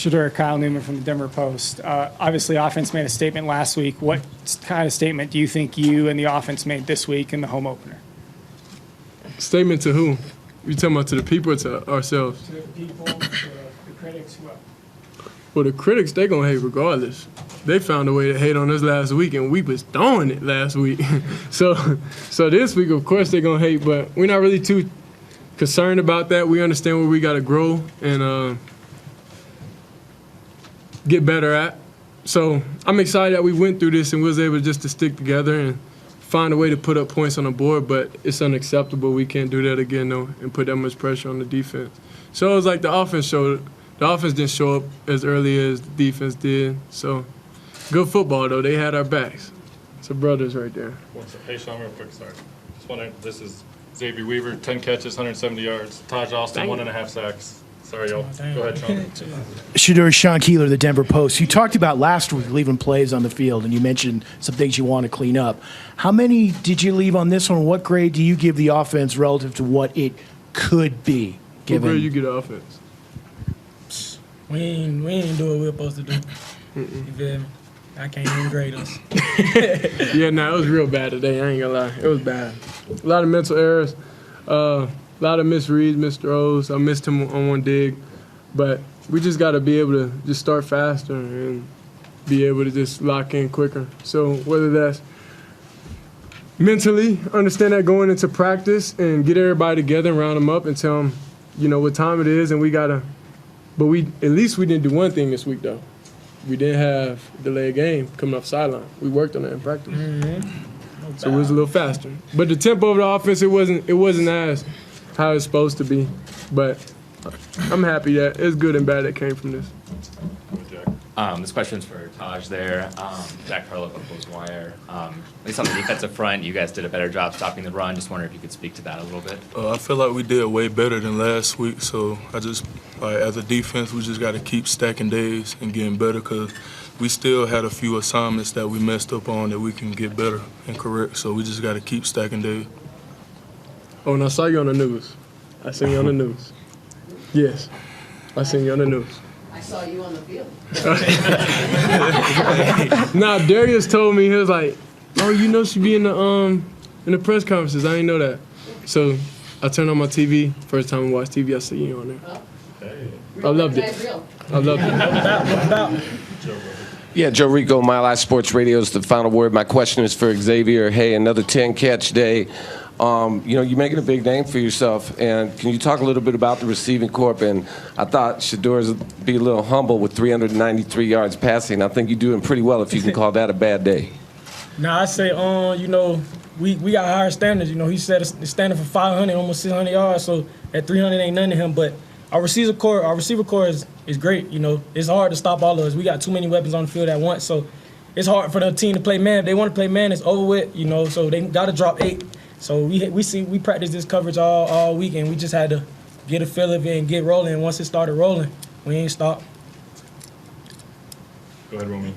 Shedeur, Kyle Newman from the Denver Post. Obviously, offense made a statement last week. What kind of statement do you think you and the offense made this week in the home opener? Statement to who? You talking about to the people or to ourselves? To the people, to the critics, what? Well, the critics, they going to hate regardless. They found a way to hate on us last week, and we was throwing it last week. so this week, of course, they're going to hate, but we're not really too concerned about that. We understand where we got to grow and get better at. So I'm excited that we went through this and we was able just to stick together and find a way to put up points on the board, but it's unacceptable. We can't do that again, though, and put that much pressure on the defense. So it was like the offense didn't show up as early as the defense did. So good football, though. They had our backs. It's a brothers right there. Hey, Sean, real quick, sorry. Just wondering, this is Xavier Weaver, 10 catches, 170 yards. Taj Austin, 1.5 sacks. Sorry, y'all. Go ahead, Sean. Shedeur, Sean Keeler, the Denver Post. You talked about last week leaving plays on the field, and you mentioned some things you want to clean up. How many did you leave on this one? What grade do you give the offense relative to what it could be? What grade you get offense? We ain't do what we're supposed to do. You feel me? I can't even grade us. Yeah, it was real bad today. I ain't gonna lie. It was bad. A lot of mental errors. A lot of misreads, missed throws. I missed him on one dig. But we just got to be able to just start faster and be able to just lock in quicker. So whether that's mentally, understand that going into practice and get everybody together and round them up and tell them, what time it is and we got to – but at least we didn't do one thing this week, though. We didn't have delayed game coming off sideline. We worked on that in practice. Mm-hmm. So it was a little faster. But the tempo of the offense, it wasn't as – how it's supposed to be, but I'm happy that it's good and bad that came from this. This question's for Taj there. Jack Harlow of Bulls Wire. At least on the defensive front, you guys did a better job stopping the run. Just wondering if you could speak to that a little bit. I feel like we did way better than last week, so as a defense, we just got to keep stacking days and getting better because we still had a few assignments that we messed up on that we can get better and correct, so we just got to keep stacking days. Oh, and I saw you on the news. I seen you on the news. Yes, I seen you on the news. I saw you on the field. Nah, Darius told me, he was like, "Oh, she be in the press conferences. I didn't know that." So I turned on my TV. First time I watched TV, I see you on there. I loved it. I loved it. Yeah, Joe Rico, Mile High Sports Radio is the final word. My question is for Xavier. Hey, another 10-catch day. You're making a big name for yourself, and can you talk a little bit about the receiving corps? And I thought Shedeur's be a little humble with 393 yards passing. I think you're doing pretty well if you can call that a bad day. I say, we got higher standards. He set a standard for 500, almost 600 yards, so at 300 ain't nothing to him. But our receiver corps is great. It's hard to stop all of us. We got too many weapons on the field at once, so it's hard for the team to play man. If they want to play man, it's over with. So they got to drop 8. So we practiced this coverage all week, and we just had to get a feel of it and get rolling. And once it started rolling, we ain't stopped. Go ahead, Romy.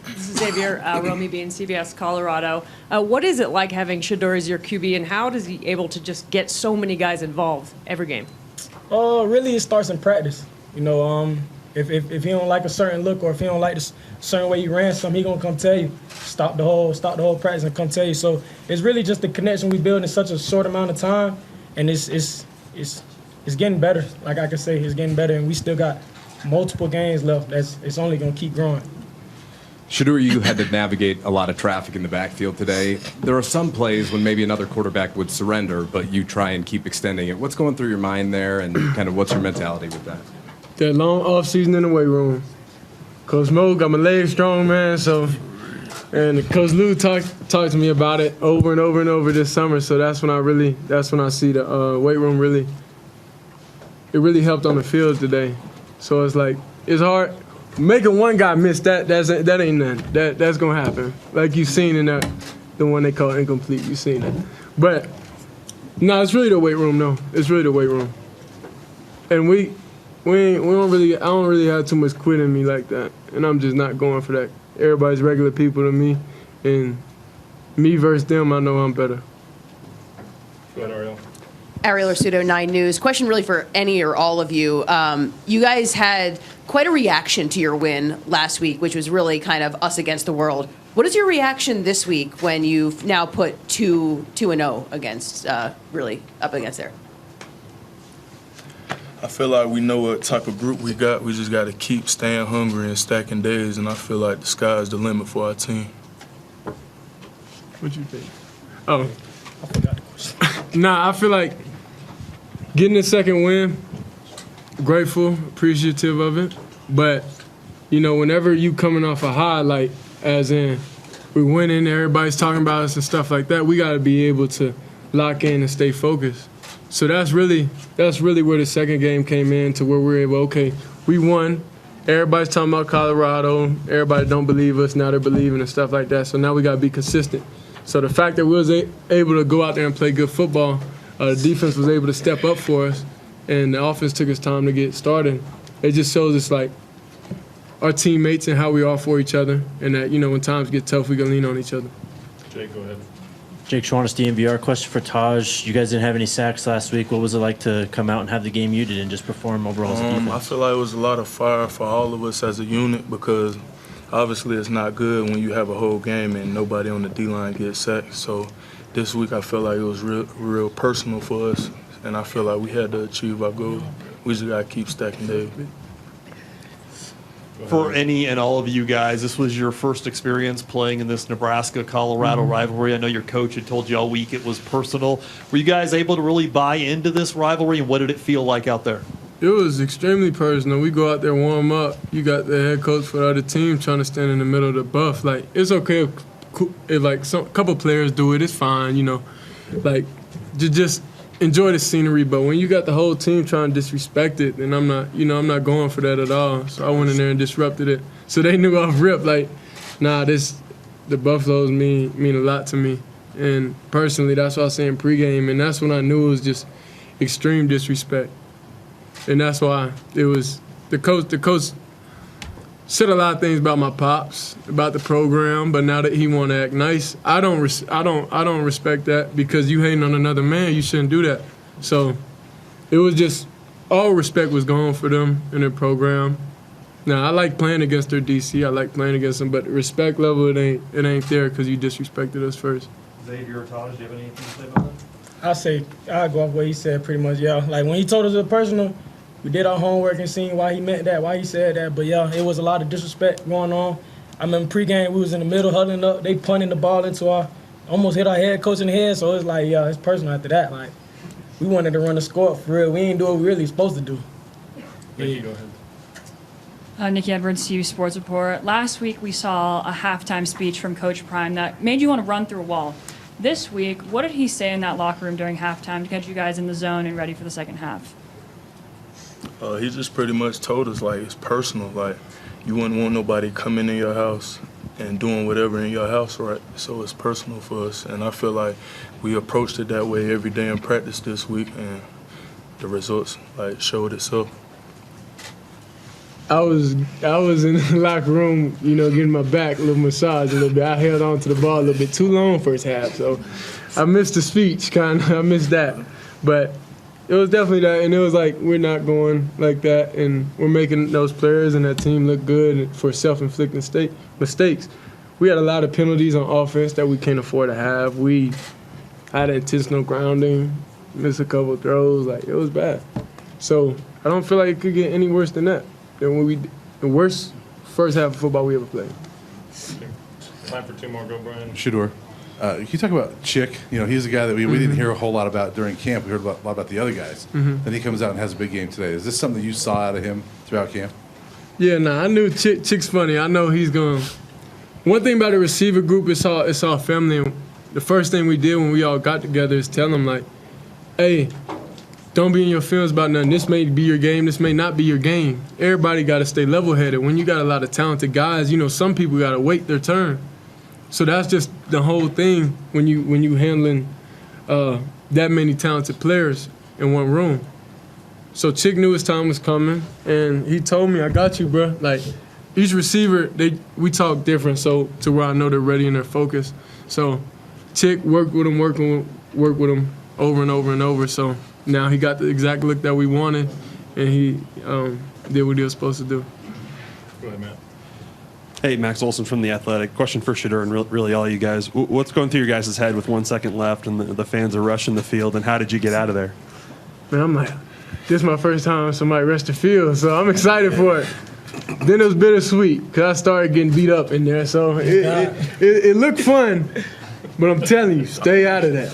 This is Xavier, Romy being CBS Colorado. What is it like having Shedeur as your QB, and how is he able to just get so many guys involved every game? Really, it starts in practice. If he don't like a certain look or if he don't like the certain way you ran something, he gonna come tell you. Stop the whole practice and come tell you. So it's really just the connection we build in such a short amount of time, and it's getting better. Like I can say, it's getting better, and we still got multiple games left. It's only gonna keep growing. Shedeur, you had to navigate a lot of traffic in the backfield today. There are some plays when maybe another quarterback would surrender, but you try and keep extending it. What's going through your mind there, and kind of what's your mentality with that? That long off season in the weight room. Coach Mo got my legs strong, man. So, and Coach Lou talked to me about it over and over and over this summer. So that's when I see the weight room really. It really helped on the field today. So it's like it's hard making one guy miss that ain't nothing. That's gonna happen. Like you've seen in the one they call incomplete. You've seen it. But no, it's really the weight room. No, it's really the weight room. And we don't really. I don't really have too much quit in me like that, and I'm just not going for that. Everybody's regular people to me, and me versus them, I know I'm better. Go ahead, Ariel. Ariel Arsudo, 9 News. Question really for any or all of you. You guys had quite a reaction to your win last week, which was really kind of us against the world. What is your reaction this week when you've now put 2-0 against, really up against there? I feel like we know what type of group we got. We just got to keep staying hungry and stacking days, and I feel like the sky's the limit for our team. What you think? Oh. Nah, I feel like getting the second win, grateful, appreciative of it. But, you know, whenever you coming off a high, like, as in we winning, everybody's talking about us and stuff like that, we got to be able to lock in and stay focused. So that's really where the second game came in, to where we were able, okay, we won. Everybody's talking about Colorado. Everybody don't believe us. Now they're believing and stuff like that. So now we got to be consistent. So the fact that we was able to go out there and play good football, the defense was able to step up for us, and the offense took us time to get started. It just shows us, like, our teammates and how we are for each other, and that, you know, when times get tough, we can lean on each other. Jake, go ahead. Jake Schwannis, DNVR. Question for Taj. You guys didn't have any sacks last week. What was it like to come out and have the game you did and just perform overall as a defense? I feel like it was a lot of fire for all of us as a unit, because obviously it's not good when you have a whole game and nobody on the D-line gets sacked. So this week I feel like it was real personal for us, and I feel like we had to achieve our goal. We just got to keep stacking days. For any and all of you guys, this was your first experience playing in this Nebraska-Colorado rivalry. I know your coach had told you all week it was personal. Were you guys able to really buy into this rivalry, and what did it feel like out there? It was extremely personal. We go out there, warm up. You got the head coach for the other team trying to stand in the middle of the buff. Like, it's okay if like, a couple players do it. It's fine, you know. Like, just enjoy the scenery. But when you got the whole team trying to disrespect it, then I'm not going for that at all. So I went in there and disrupted it. So they knew off rip, like, nah, the Buffaloes mean a lot to me. And personally, that's what I was saying pregame, and that's when I knew it was just extreme disrespect. And that's why it was the coach said a lot of things about my pops, about the program, but now that he want to act nice, I don't respect that, because you hating on another man, you shouldn't do that. So it was just, all respect was gone for them and their program. Now I like playing against their DC, I like playing against them, but the respect level, it ain't there, because you disrespected us first. Xavier or Taj, do you have anything to say about that? I'll go off what he said pretty much, yeah. Like, when he told us it was personal, we did our homework and seen why he meant that, why he said that. But, yeah, it was a lot of disrespect going on. I remember pregame, we was in the middle huddling up. They punting the ball into almost hit our head coach in the head. So it was like, yeah, it's personal after that. Like, we wanted to run the score for real. We ain't do what we really supposed to do. Nikki, go ahead. Nikki Edwards, CU Sports Report. Last week we saw a halftime speech from Coach Prime that made you want to run through a wall. This week, what did he say in that locker room during halftime to get you guys in the zone and ready for the second half? He just pretty much told us, like, it's personal. Like, you wouldn't want nobody coming in your house and doing whatever in your house, right? So it's personal for us. And I feel like we approached it that way every day in practice this week, and the results, like, showed itself. I was in the locker room, you know, getting my back, a little massage a little bit. I held on to the ball a little bit too long first half, so I missed the speech, kind of. I missed that. But it was definitely that, and it was like, we're not going like that, and we're making those players and that team look good for self-inflicted mistakes. We had a lot of penalties on offense that we can't afford to have. We had intentional grounding, missed a couple throws. Like, it was bad. So I don't feel like it could get any worse than that. The worst first half of football we ever played. Time for two more. Go, Brian. Shedeur, can you talk about Chick? You know, he's a guy that we didn't hear a whole lot about during camp. We heard a lot about the other guys. Then he comes out and has a big game today. Is this something you saw out of him throughout camp? Yeah, I knew Chick's funny. I know he's going. One thing about the receiver group, it's all family. And the first thing we did when we all got together is tell them, like, hey, don't be in your feelings about nothing. This may be your game. This may not be your game. Everybody got to stay level-headed. When you got a lot of talented guys, you know, some people got to wait their turn. So that's just the whole thing when you handling that many talented players in one room. So Chick knew his time was coming, and he told me, I got you, bro. Like, each receiver, we talk different, so to where I know they're ready and they're focused. So Chick worked with him over and over and over. So now he got the exact look that we wanted, and he did what he was supposed to do. Go ahead, Matt. Hey, Max Olson from The Athletic. Question for Shedeur and really all you guys. What's going through your guys' head with 1 second left and the fans are rushing the field, and how did you get out of there? Man, I'm like, this is my first time somebody rushed the field, so I'm excited for it. Then it was bittersweet because I started getting beat up in there, so it looked fun, but I'm telling you, stay out of that.